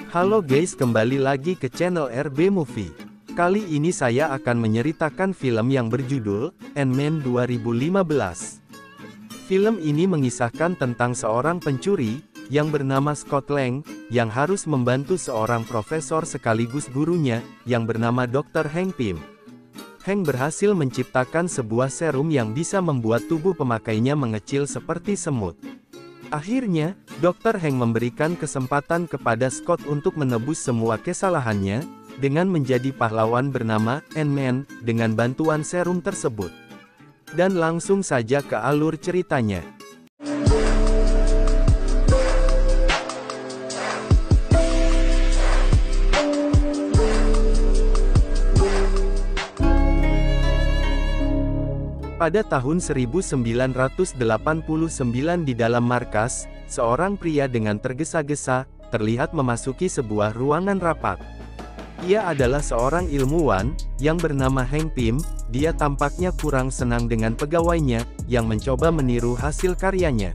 Halo guys, kembali lagi ke channel RB Movie. Kali ini saya akan menceritakan film yang berjudul Ant-Man 2015. Film ini mengisahkan tentang seorang pencuri yang bernama Scott Lang yang harus membantu seorang profesor sekaligus gurunya yang bernama Dr. Hank Pym. Hank berhasil menciptakan sebuah serum yang bisa membuat tubuh pemakainya mengecil seperti semut. Akhirnya, Dr. Hank memberikan kesempatan kepada Scott untuk menebus semua kesalahannya, dengan menjadi pahlawan bernama Ant-Man, dengan bantuan serum tersebut. Dan langsung saja ke alur ceritanya. Pada tahun 1989 di dalam markas, seorang pria dengan tergesa-gesa, terlihat memasuki sebuah ruangan rapat. Ia adalah seorang ilmuwan, yang bernama Hank Pym. Dia tampaknya kurang senang dengan pegawainya, yang mencoba meniru hasil karyanya.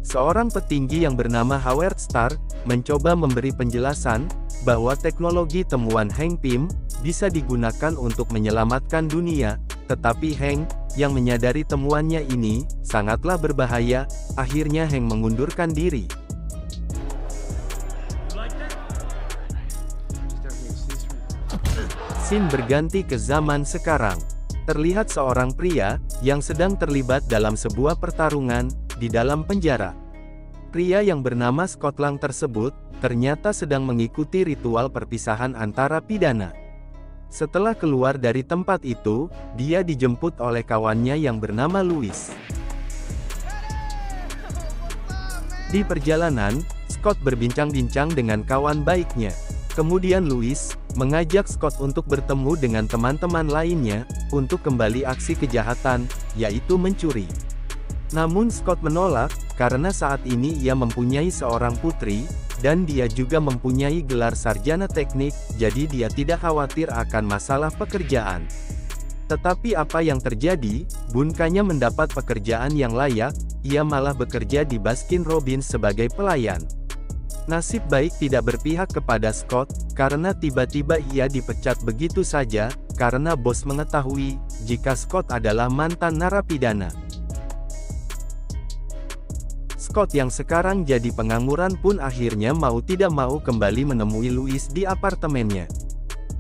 Seorang petinggi yang bernama Howard Stark, mencoba memberi penjelasan, bahwa teknologi temuan Hank Pym, bisa digunakan untuk menyelamatkan dunia, tetapi Hank, yang menyadari temuannya ini, sangatlah berbahaya, akhirnya Hank mengundurkan diri. Scene berganti ke zaman sekarang. Terlihat seorang pria, yang sedang terlibat dalam sebuah pertarungan, di dalam penjara. Pria yang bernama Scott Lang tersebut, ternyata sedang mengikuti ritual perpisahan antara pidana. Setelah keluar dari tempat itu, dia dijemput oleh kawannya yang bernama Louis. Di perjalanan, Scott berbincang-bincang dengan kawan baiknya. Kemudian Louis mengajak Scott untuk bertemu dengan teman-teman lainnya, untuk kembali aksi kejahatan, yaitu mencuri. Namun Scott menolak, karena saat ini ia mempunyai seorang putri, dan dia juga mempunyai gelar sarjana teknik, jadi dia tidak khawatir akan masalah pekerjaan. Tetapi apa yang terjadi, bukannya mendapat pekerjaan yang layak, ia malah bekerja di Baskin Robbins sebagai pelayan. Nasib baik tidak berpihak kepada Scott, karena tiba-tiba ia dipecat begitu saja, karena bos mengetahui, jika Scott adalah mantan narapidana. Scott yang sekarang jadi pengangguran pun akhirnya mau tidak mau kembali menemui Louis di apartemennya.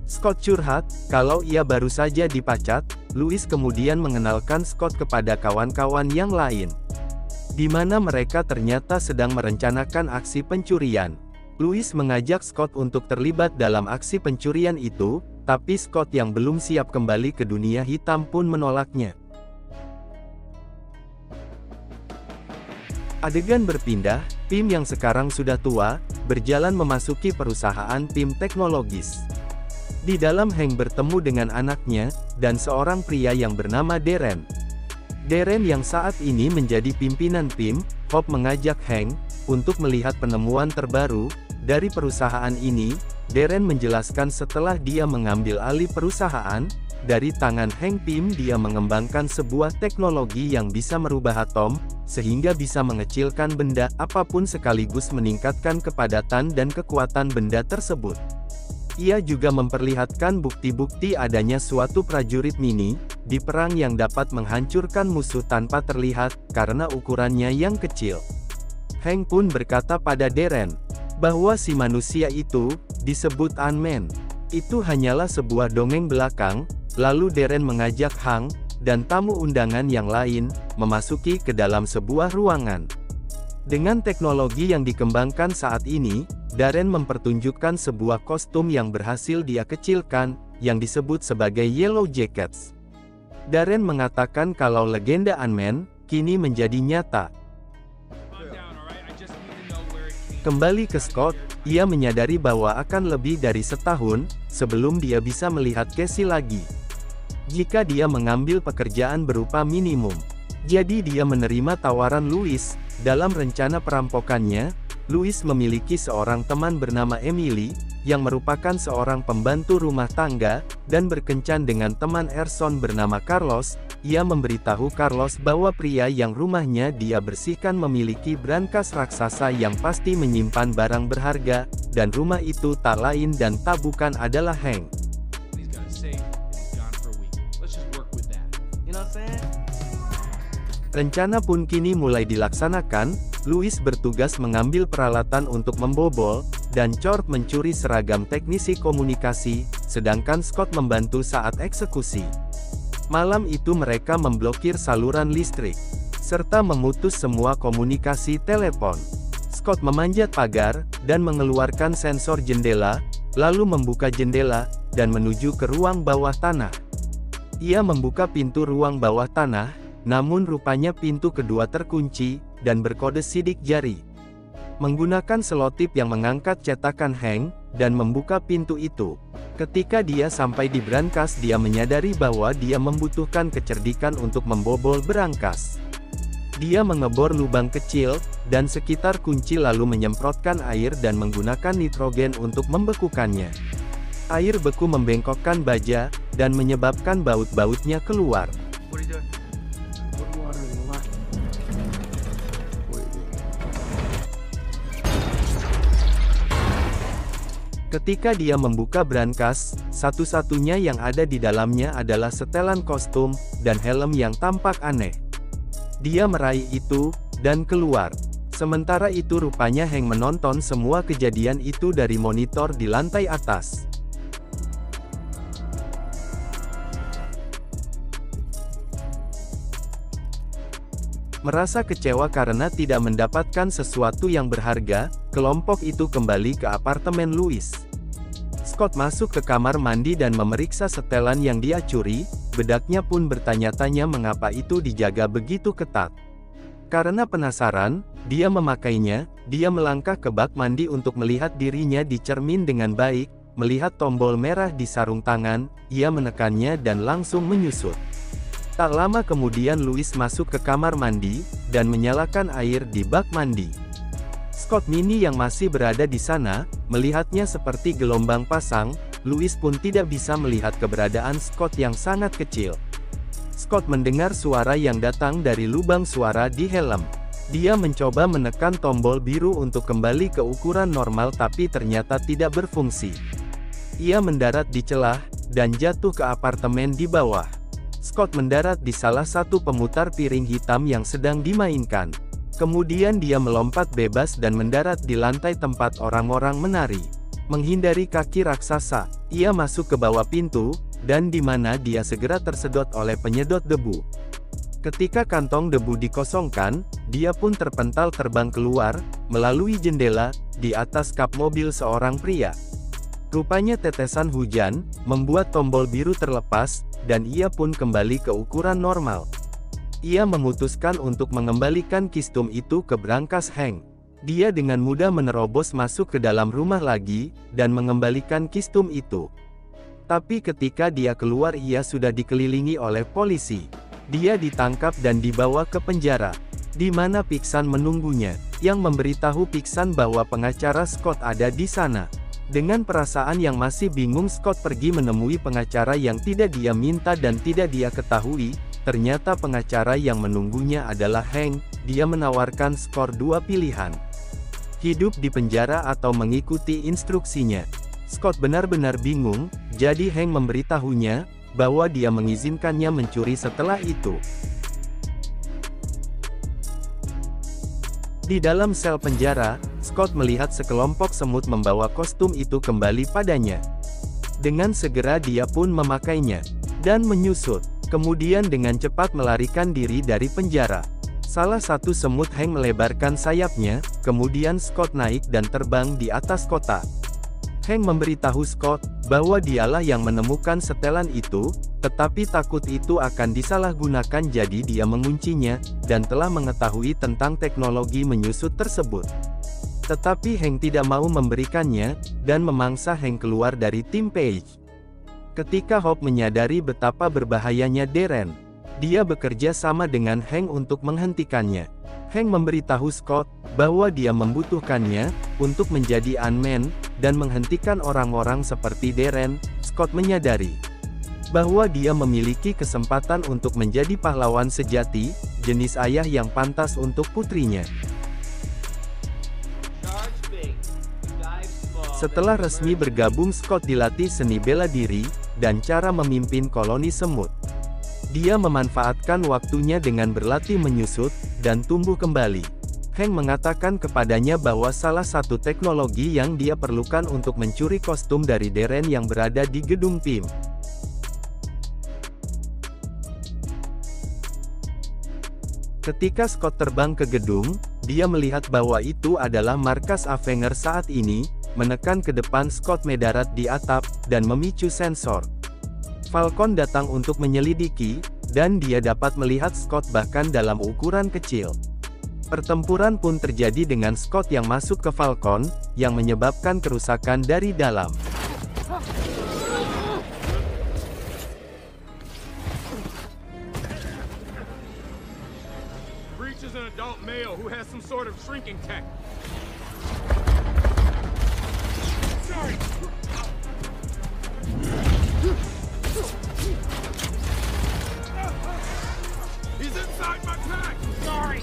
Scott curhat, kalau ia baru saja dipecat. Louis kemudian mengenalkan Scott kepada kawan-kawan yang lain, di mana mereka ternyata sedang merencanakan aksi pencurian. Louis mengajak Scott untuk terlibat dalam aksi pencurian itu, tapi Scott yang belum siap kembali ke dunia hitam pun menolaknya. Adegan berpindah, Pym yang sekarang sudah tua, berjalan memasuki perusahaan Pym Teknologis. Di dalam Hank bertemu dengan anaknya, dan seorang pria yang bernama Darren. Darren yang saat ini menjadi pimpinan Pym, Hope mengajak Hank, untuk melihat penemuan terbaru, dari perusahaan ini. Darren menjelaskan setelah dia mengambil alih perusahaan, dari tangan Hank Pym dia mengembangkan sebuah teknologi yang bisa merubah atom, sehingga bisa mengecilkan benda apapun sekaligus meningkatkan kepadatan dan kekuatan benda tersebut. Ia juga memperlihatkan bukti-bukti adanya suatu prajurit mini, di perang yang dapat menghancurkan musuh tanpa terlihat, karena ukurannya yang kecil. Hank pun berkata pada Darren, bahwa si manusia itu, disebut Ant-Man. Itu hanyalah sebuah dongeng belakang. Lalu Darren mengajak Hank, dan tamu undangan yang lain, memasuki ke dalam sebuah ruangan. Dengan teknologi yang dikembangkan saat ini, Darren mempertunjukkan sebuah kostum yang berhasil dia kecilkan, yang disebut sebagai Yellow Jackets. Darren mengatakan kalau legenda Ant-Man, kini menjadi nyata. Kembali ke Scott, ia menyadari bahwa akan lebih dari setahun, sebelum dia bisa melihat Casey lagi. Jika dia mengambil pekerjaan berupa minimum. Jadi dia menerima tawaran Louis. Dalam rencana perampokannya, Louis memiliki seorang teman bernama Emily, yang merupakan seorang pembantu rumah tangga, dan berkencan dengan teman Erson bernama Carlos, ia memberitahu Carlos bahwa pria yang rumahnya dia bersihkan memiliki brankas raksasa yang pasti menyimpan barang berharga, dan rumah itu tak lain dan tak bukan adalah Hank. Rencana pun kini mulai dilaksanakan. Louis bertugas mengambil peralatan untuk membobol, dan Chord mencuri seragam teknisi komunikasi, sedangkan Scott membantu saat eksekusi. Malam itu mereka memblokir saluran listrik, serta memutus semua komunikasi telepon. Scott memanjat pagar, dan mengeluarkan sensor jendela, lalu membuka jendela, dan menuju ke ruang bawah tanah. Ia membuka pintu ruang bawah tanah, namun rupanya pintu kedua terkunci, dan berkode sidik jari. Menggunakan selotip yang mengangkat cetakan Hank, dan membuka pintu itu. Ketika dia sampai di brankas dia menyadari bahwa dia membutuhkan kecerdikan untuk membobol brankas. Dia mengebor lubang kecil, dan sekitar kunci lalu menyemprotkan air dan menggunakan nitrogen untuk membekukannya. Air beku membengkokkan baja, dan menyebabkan baut-bautnya keluar. Ketika dia membuka brankas, satu-satunya yang ada di dalamnya adalah setelan kostum, dan helm yang tampak aneh. Dia meraih itu, dan keluar. Sementara itu rupanya Hank menonton semua kejadian itu dari monitor di lantai atas. Merasa kecewa karena tidak mendapatkan sesuatu yang berharga, kelompok itu kembali ke apartemen Louis. Scott masuk ke kamar mandi dan memeriksa setelan yang dia curi, bedaknya pun bertanya-tanya mengapa itu dijaga begitu ketat. Karena penasaran, dia memakainya, dia melangkah ke bak mandi untuk melihat dirinya di cermin dengan baik, melihat tombol merah di sarung tangan, ia menekannya dan langsung menyusut. Tak lama kemudian Louis masuk ke kamar mandi, dan menyalakan air di bak mandi. Scott Mini yang masih berada di sana, melihatnya seperti gelombang pasang. Louis pun tidak bisa melihat keberadaan Scott yang sangat kecil. Scott mendengar suara yang datang dari lubang suara di helm. Dia mencoba menekan tombol biru untuk kembali ke ukuran normal tapi ternyata tidak berfungsi. Ia mendarat di celah, dan jatuh ke apartemen di bawah. Scott mendarat di salah satu pemutar piring hitam yang sedang dimainkan. Kemudian dia melompat bebas dan mendarat di lantai tempat orang-orang menari. Menghindari kaki raksasa, ia masuk ke bawah pintu, dan di mana dia segera tersedot oleh penyedot debu. Ketika kantong debu dikosongkan, dia pun terpental terbang keluar, melalui jendela, di atas kap mobil seorang pria. Rupanya tetesan hujan, membuat tombol biru terlepas, dan ia pun kembali ke ukuran normal. Ia memutuskan untuk mengembalikan kistum itu ke brankas Hank. Dia dengan mudah menerobos masuk ke dalam rumah lagi, dan mengembalikan kistum itu. Tapi ketika dia keluar ia sudah dikelilingi oleh polisi. Dia ditangkap dan dibawa ke penjara, di mana Pixan menunggunya, yang memberitahu Pixan bahwa pengacara Scott ada di sana. Dengan perasaan yang masih bingung Scott pergi menemui pengacara yang tidak dia minta dan tidak dia ketahui, ternyata pengacara yang menunggunya adalah Hank. Dia menawarkan Scott dua pilihan. Hidup di penjara atau mengikuti instruksinya. Scott benar-benar bingung, jadi Hank memberitahunya, bahwa dia mengizinkannya mencuri setelah itu. Di dalam sel penjara, Scott melihat sekelompok semut membawa kostum itu kembali padanya. Dengan segera dia pun memakainya, dan menyusut, kemudian dengan cepat melarikan diri dari penjara. Salah satu semut Hank melebarkan sayapnya, kemudian Scott naik dan terbang di atas kota. Hank memberitahu Scott, bahwa dialah yang menemukan setelan itu, tetapi takut itu akan disalahgunakan jadi dia menguncinya, dan telah mengetahui tentang teknologi menyusut tersebut. Tetapi Hank tidak mau memberikannya, dan memangsa Hank keluar dari tim Page. Ketika Hope menyadari betapa berbahayanya Darren, dia bekerja sama dengan Hank untuk menghentikannya. Hank memberitahu Scott, bahwa dia membutuhkannya, untuk menjadi Ant-Man, dan menghentikan orang-orang seperti Darren. Scott menyadari bahwa dia memiliki kesempatan untuk menjadi pahlawan sejati, jenis ayah yang pantas untuk putrinya. Setelah resmi bergabung, Scott dilatih seni bela diri, dan cara memimpin koloni semut. Dia memanfaatkan waktunya dengan berlatih menyusut, dan tumbuh kembali. Hank mengatakan kepadanya bahwa salah satu teknologi yang dia perlukan untuk mencuri kostum dari Darren yang berada di gedung PIM. Ketika Scott terbang ke gedung, dia melihat bahwa itu adalah markas Avenger saat ini, menekan ke depan Scott mendarat di atap, dan memicu sensor. Falcon datang untuk menyelidiki, dan dia dapat melihat Scott bahkan dalam ukuran kecil. Pertempuran pun terjadi dengan Scott yang masuk ke Falcon, yang menyebabkan kerusakan dari dalam. Breach is an adult male who has some sort of shrinking tech. Sorry. He's inside my pack. Sorry.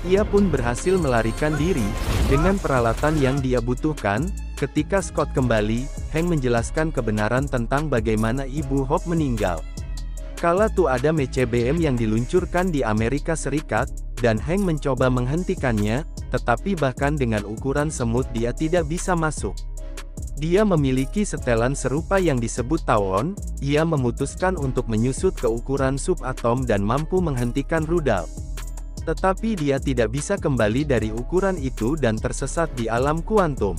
Ia pun berhasil melarikan diri, dengan peralatan yang dia butuhkan. Ketika Scott kembali, Hank menjelaskan kebenaran tentang bagaimana Ibu Hope meninggal. Kala itu ada MCBM yang diluncurkan di Amerika Serikat, dan Hank mencoba menghentikannya, tetapi bahkan dengan ukuran semut dia tidak bisa masuk. Dia memiliki setelan serupa yang disebut tawon, ia memutuskan untuk menyusut ke ukuran subatom dan mampu menghentikan rudal. Tetapi dia tidak bisa kembali dari ukuran itu dan tersesat di alam kuantum.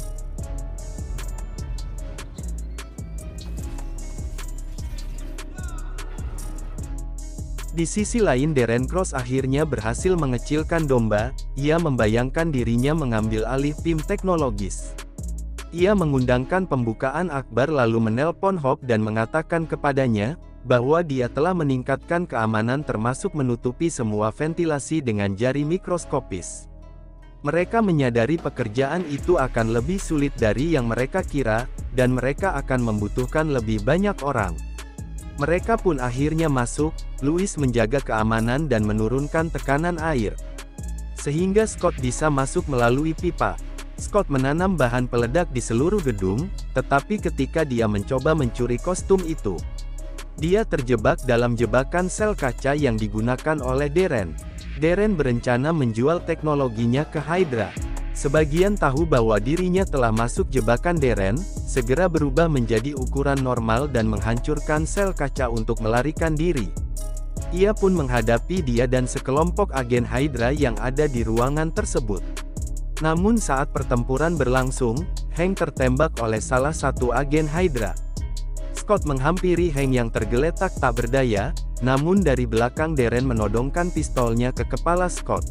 Di sisi lain, Darren Cross akhirnya berhasil mengecilkan domba, ia membayangkan dirinya mengambil alih PIM teknologis. Ia mengundangkan pembukaan akbar lalu menelpon Hope dan mengatakan kepadanya, bahwa dia telah meningkatkan keamanan termasuk menutupi semua ventilasi dengan jari mikroskopis. Mereka menyadari pekerjaan itu akan lebih sulit dari yang mereka kira, dan mereka akan membutuhkan lebih banyak orang. Mereka pun akhirnya masuk, Louis menjaga keamanan dan menurunkan tekanan air. Sehingga Scott bisa masuk melalui pipa. Scott menanam bahan peledak di seluruh gedung, tetapi ketika dia mencoba mencuri kostum itu, dia terjebak dalam jebakan sel kaca yang digunakan oleh Darren. Darren berencana menjual teknologinya ke Hydra. Sebagian tahu bahwa dirinya telah masuk jebakan Darren, segera berubah menjadi ukuran normal dan menghancurkan sel kaca untuk melarikan diri. Ia pun menghadapi dia dan sekelompok agen Hydra yang ada di ruangan tersebut. Namun saat pertempuran berlangsung, Hank tertembak oleh salah satu agen Hydra. Scott menghampiri Hank yang tergeletak tak berdaya, namun dari belakang Darren menodongkan pistolnya ke kepala Scott.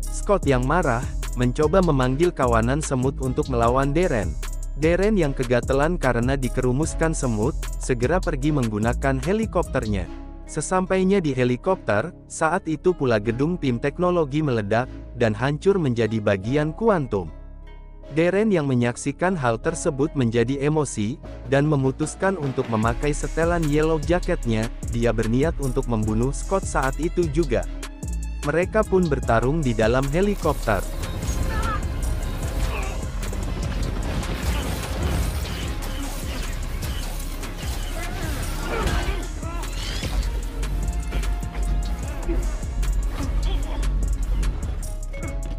Scott yang marah, mencoba memanggil kawanan semut untuk melawan Darren. Darren yang kegatelan karena dikerumuskan semut, segera pergi menggunakan helikopternya. Sesampainya di helikopter, saat itu pula gedung PIM teknologi meledak, dan hancur menjadi bagian kuantum. Darren yang menyaksikan hal tersebut menjadi emosi, dan memutuskan untuk memakai setelan Yellow Jacket-nya. Dia berniat untuk membunuh Scott saat itu juga. Mereka pun bertarung di dalam helikopter.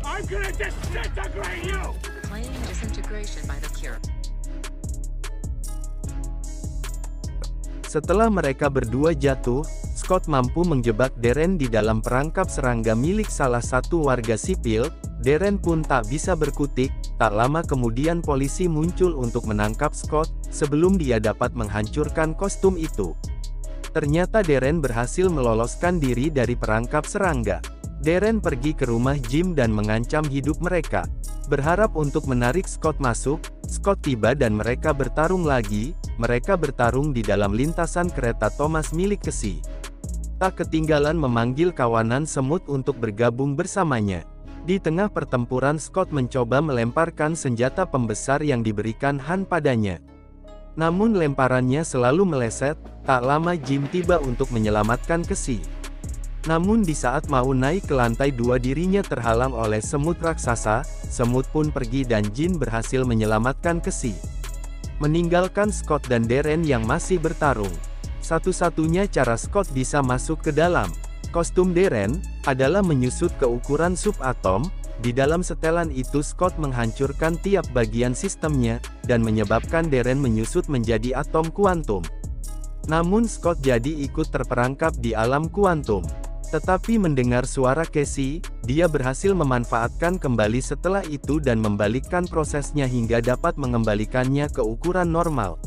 I'm gonna disintegrate you! Claim disintegration by the Cure. Setelah mereka berdua jatuh, Scott mampu menjebak Darren di dalam perangkap serangga milik salah satu warga sipil. Darren pun tak bisa berkutik. Tak lama kemudian polisi muncul untuk menangkap Scott, sebelum dia dapat menghancurkan kostum itu. Ternyata Darren berhasil meloloskan diri dari perangkap serangga. Darren pergi ke rumah Jim dan mengancam hidup mereka. Berharap untuk menarik Scott masuk, Scott tiba dan mereka bertarung lagi. Mereka bertarung di dalam lintasan kereta Thomas milik Casey. Tak ketinggalan memanggil kawanan semut untuk bergabung bersamanya. Di tengah pertempuran Scott mencoba melemparkan senjata pembesar yang diberikan Han padanya. Namun lemparannya selalu meleset, tak lama Jim tiba untuk menyelamatkan Cassie. Namun di saat mau naik ke lantai 2 dirinya terhalang oleh semut raksasa, semut pun pergi dan Jin berhasil menyelamatkan Cassie. Meninggalkan Scott dan Darren yang masih bertarung. Satu-satunya cara Scott bisa masuk ke dalam kostum Darren, adalah menyusut ke ukuran subatom. Di dalam setelan itu Scott menghancurkan tiap bagian sistemnya, dan menyebabkan Darren menyusut menjadi atom kuantum. Namun Scott jadi ikut terperangkap di alam kuantum. Tetapi mendengar suara Cassie, dia berhasil memanfaatkan kembali setelah itu dan membalikkan prosesnya hingga dapat mengembalikannya ke ukuran normal.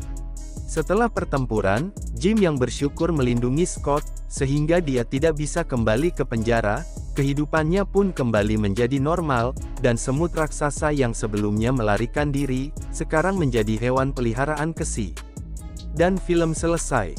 Setelah pertempuran, Jim yang bersyukur melindungi Scott, sehingga dia tidak bisa kembali ke penjara, kehidupannya pun kembali menjadi normal, dan semut raksasa yang sebelumnya melarikan diri, sekarang menjadi hewan peliharaan Cassie. Dan film selesai.